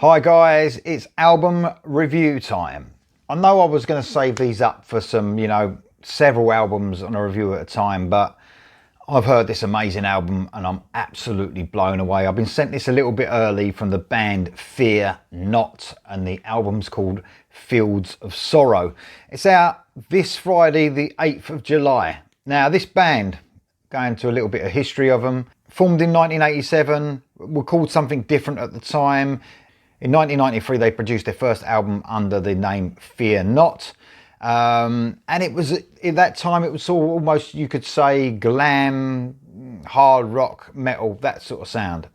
Hi guys, it's album review time. I know I was going to save these up for some, several albums on a review at a time, but I've heard this amazing album and I'm absolutely blown away. I've been sent this a little bit early from the band Fear Not, and the album's called Fields of Sorrow. It's out this Friday, the 8th of July. Now, this band, going to a little bit of history of them, formed in 1987, were called something different at the time. In 1993, they produced their first album under the name Fear Not. And it was, at that time, it was almost, you could say, glam, hard rock, metal, that sort of sound.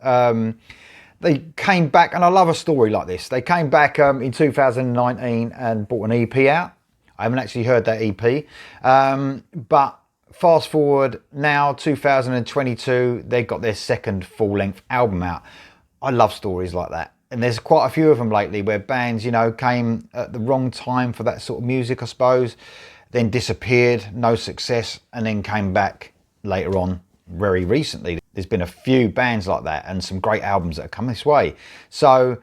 They came back, and I love a story like this. They came back in 2019 and brought an EP out. I haven't actually heard that EP. But fast forward now, 2022, they got their second full-length album out. I love stories like that. And there's quite a few of them lately where bands, came at the wrong time for that sort of music, I suppose, then disappeared, no success, and then came back later on very recently. There's been a few bands like that and some great albums that have come this way. So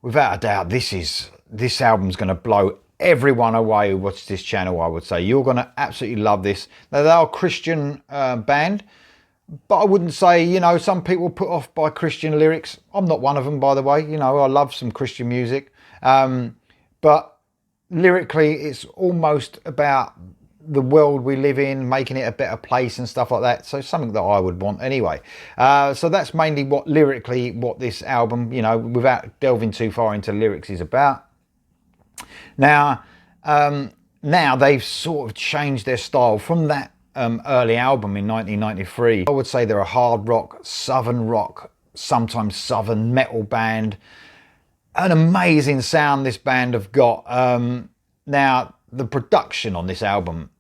without a doubt, this album's going to blow everyone away who watches this channel, I would say. You're going to absolutely love this. Now, they are a Christian band. But I wouldn't say, some people put off by Christian lyrics. I'm not one of them, by the way. I love some Christian music. But lyrically, it's almost about the world we live in, making it a better place and stuff like that. So something that I would want anyway. So that's mainly what this album, without delving too far into lyrics, is about. Now they've sort of changed their style from that early album in 1993. I would say they're a hard rock, sometimes southern metal band. An amazing sound this band have got. Now, the production on this album,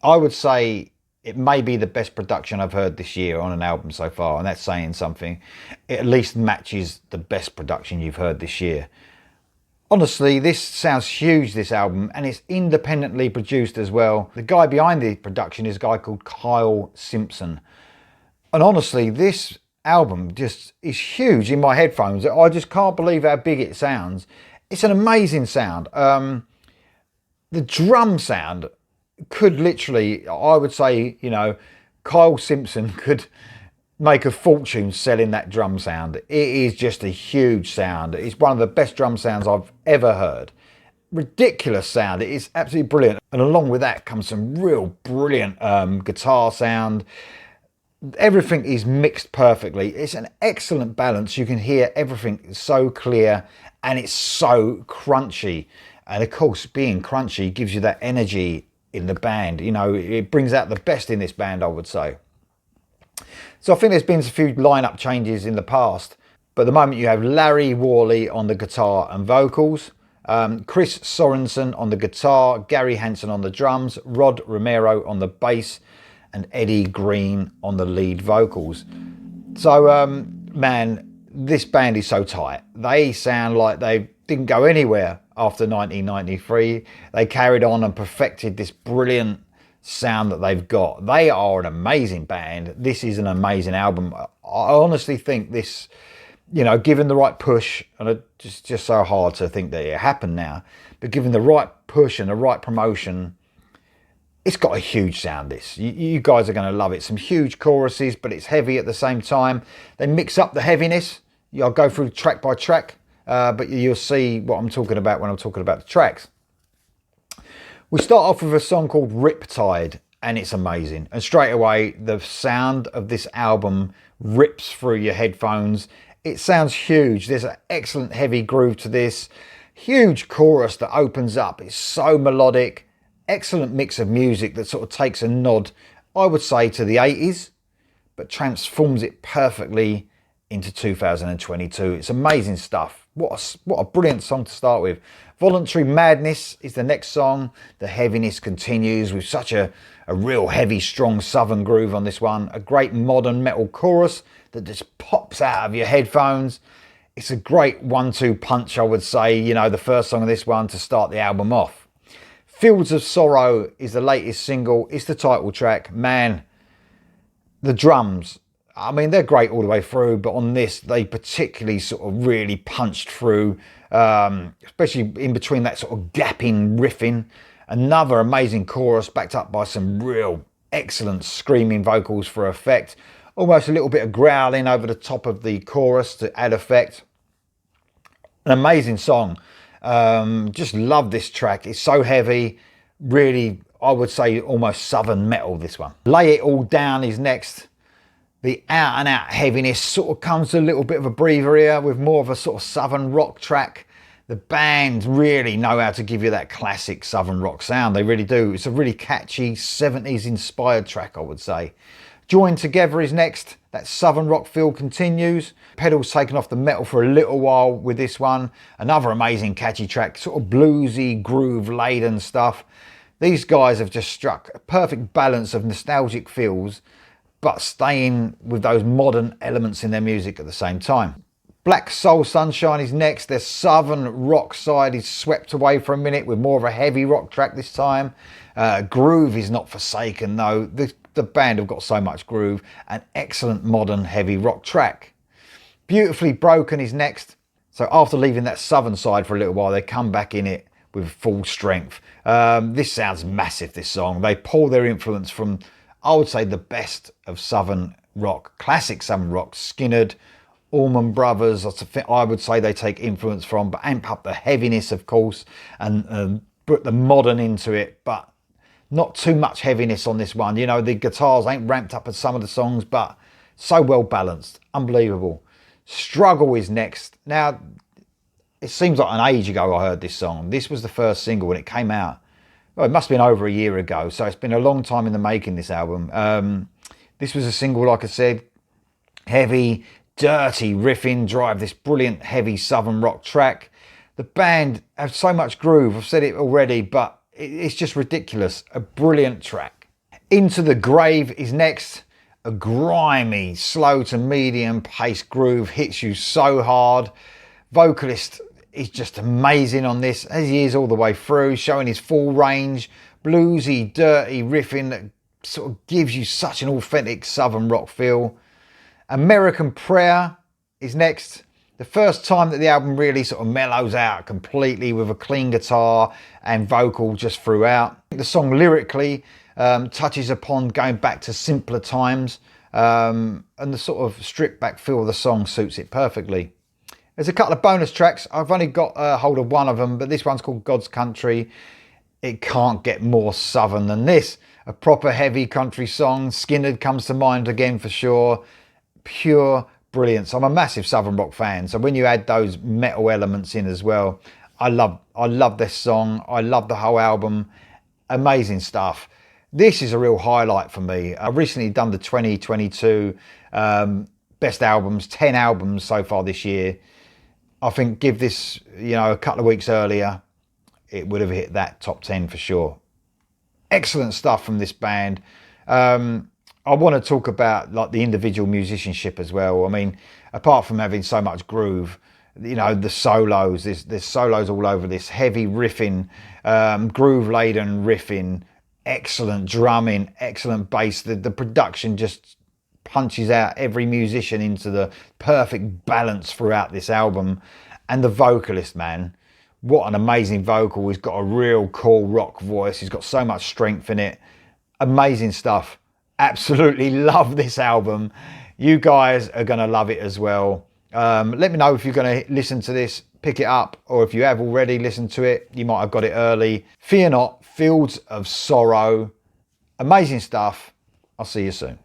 I would say it may be the best production I've heard this year on an album so far, and that's saying something. It at least matches the best production you've heard this year. Honestly, this sounds huge, this album, and it's independently produced as well. The guy behind the production is a guy called Kyle Simpson. And honestly, this album just is huge in my headphones. I just can't believe how big it sounds. It's an amazing sound. The drum sound could literally, I would say, Kyle Simpson could make a fortune selling that drum sound. It is just a huge sound. It's one of the best drum sounds I've ever heard. Ridiculous sound. It is absolutely brilliant. And along with that comes some real brilliant guitar sound. Everything is mixed perfectly. It's an excellent balance. You can hear everything so clear and it's so crunchy. And of course, being crunchy gives you that energy in the band. It brings out the best in this band, I would say. So I think there's been a few lineup changes in the past, but at the moment you have Larry Worley on the guitar and vocals, Chris Sorensen on the guitar, Gary Hansen on the drums, Rod Romero on the bass, and Eddie Green on the lead vocals. So, man, this band is so tight. They sound like they didn't go anywhere after 1993. They carried on and perfected this brilliant sound that they've got. They are an amazing band. This is an amazing album. I honestly think this, given the right push, and it's just so hard to think that it happened now, but given the right push and the right promotion, it's got a huge sound, this. You guys are going to love it. Some huge choruses, but it's heavy at the same time. They mix up the heaviness. I'll go through track by track, but you'll see what I'm talking about when I'm talking about the tracks. We start off with a song called Riptide, and it's amazing. And straight away, the sound of this album rips through your headphones. It sounds huge. There's an excellent heavy groove to this. Huge chorus that opens up. It's so melodic. Excellent mix of music that sort of takes a nod, I would say, to the 80s, but transforms it perfectly into 2022. It's amazing stuff. What a brilliant song to start with. Voluntary Madness is the next song. The heaviness continues with such a real heavy, strong southern groove on this one. A great modern metal chorus that just pops out of your headphones. It's a great 1-2 punch, I would say, the first song of this one to start the album off. Fields of Sorrow is the latest single. It's the title track. Man, the drums I mean, they're great all the way through, but on this, they particularly sort of really punched through, especially in between that sort of gapping riffing. Another amazing chorus backed up by some real excellent screaming vocals for effect. Almost a little bit of growling over the top of the chorus to add effect. An amazing song. Just love this track. It's so heavy. Really, I would say almost southern metal, this one. Lay It All Down is next. The out and out heaviness sort of comes to a little bit of a breather here with more of a sort of southern rock track. The band really know how to give you that classic southern rock sound. They really do. It's a really catchy 70s inspired track, I would say. Joined Together is next. That southern rock feel continues. Pedals taken off the metal for a little while with this one. Another amazing catchy track, sort of bluesy, groove laden stuff. These guys have just struck a perfect balance of nostalgic feels, but staying with those modern elements in their music at the same time. Black Soul Sunshine is next. Their southern rock side is swept away for a minute with more of a heavy rock track this time. Groove is not forsaken though. The band have got so much groove. An excellent modern heavy rock track. Beautifully Broken is next. So after leaving that southern side for a little while, they come back in it with full strength. This sounds massive, this song. They pull their influence from, I would say, the best of southern rock, classic southern rock. Skinner, Allman Brothers, I would say they take influence from, but amp up the heaviness, of course, and put the modern into it, but not too much heaviness on this one. You know, the guitars ain't ramped up as some of the songs, but so well balanced. Unbelievable. Struggle is next. Now, it seems like an age ago I heard this song. This was the first single when it came out. Well, it must have been over a year ago, so it's been a long time in the making, this album. This was a single, like I said, heavy, dirty riffing, drive this brilliant, heavy southern rock track. The band have so much groove. I've said it already, but it's just ridiculous. A brilliant track. Into the Grave is next. A grimy, slow to medium pace groove hits you so hard. Vocalist is just amazing on this, as he is all the way through, showing his full range. Bluesy, dirty riffing that sort of gives you such an authentic southern rock feel. American Prayer is next. The first time that the album really sort of mellows out completely with a clean guitar and vocal just throughout. The song lyrically touches upon going back to simpler times, and the sort of stripped back feel of the song suits it perfectly. There's a couple of bonus tracks. I've only got a hold of one of them, but this one's called God's Country. It can't get more southern than this. A proper heavy country song. Skinner comes to mind again for sure. Pure brilliance. I'm a massive southern rock fan, so when you add those metal elements in as well, I love this song. I love the whole album. Amazing stuff. This is a real highlight for me. I've recently done the 2022 best albums, 10 albums so far this year. I think give this, you know, a couple of weeks earlier, it would have hit that top 10 for sure. Excellent stuff from this band. I want to talk about like the individual musicianship as well. I mean, apart from having so much groove, you know, the solos, there's solos all over this, heavy riffing, groove laden riffing, excellent drumming, excellent bass. The production just punches out every musician into the perfect balance throughout this album. And the vocalist, man, what an amazing vocal. He's got a real cool rock voice. He's got so much strength in it. Amazing stuff. Absolutely love this album. You guys are going to love it as well. Let me know if you're going to listen to this, pick it up, or if you have already listened to it, you might have got it early. Fear Not, Fields of Sorrow. Amazing stuff. I'll see you soon.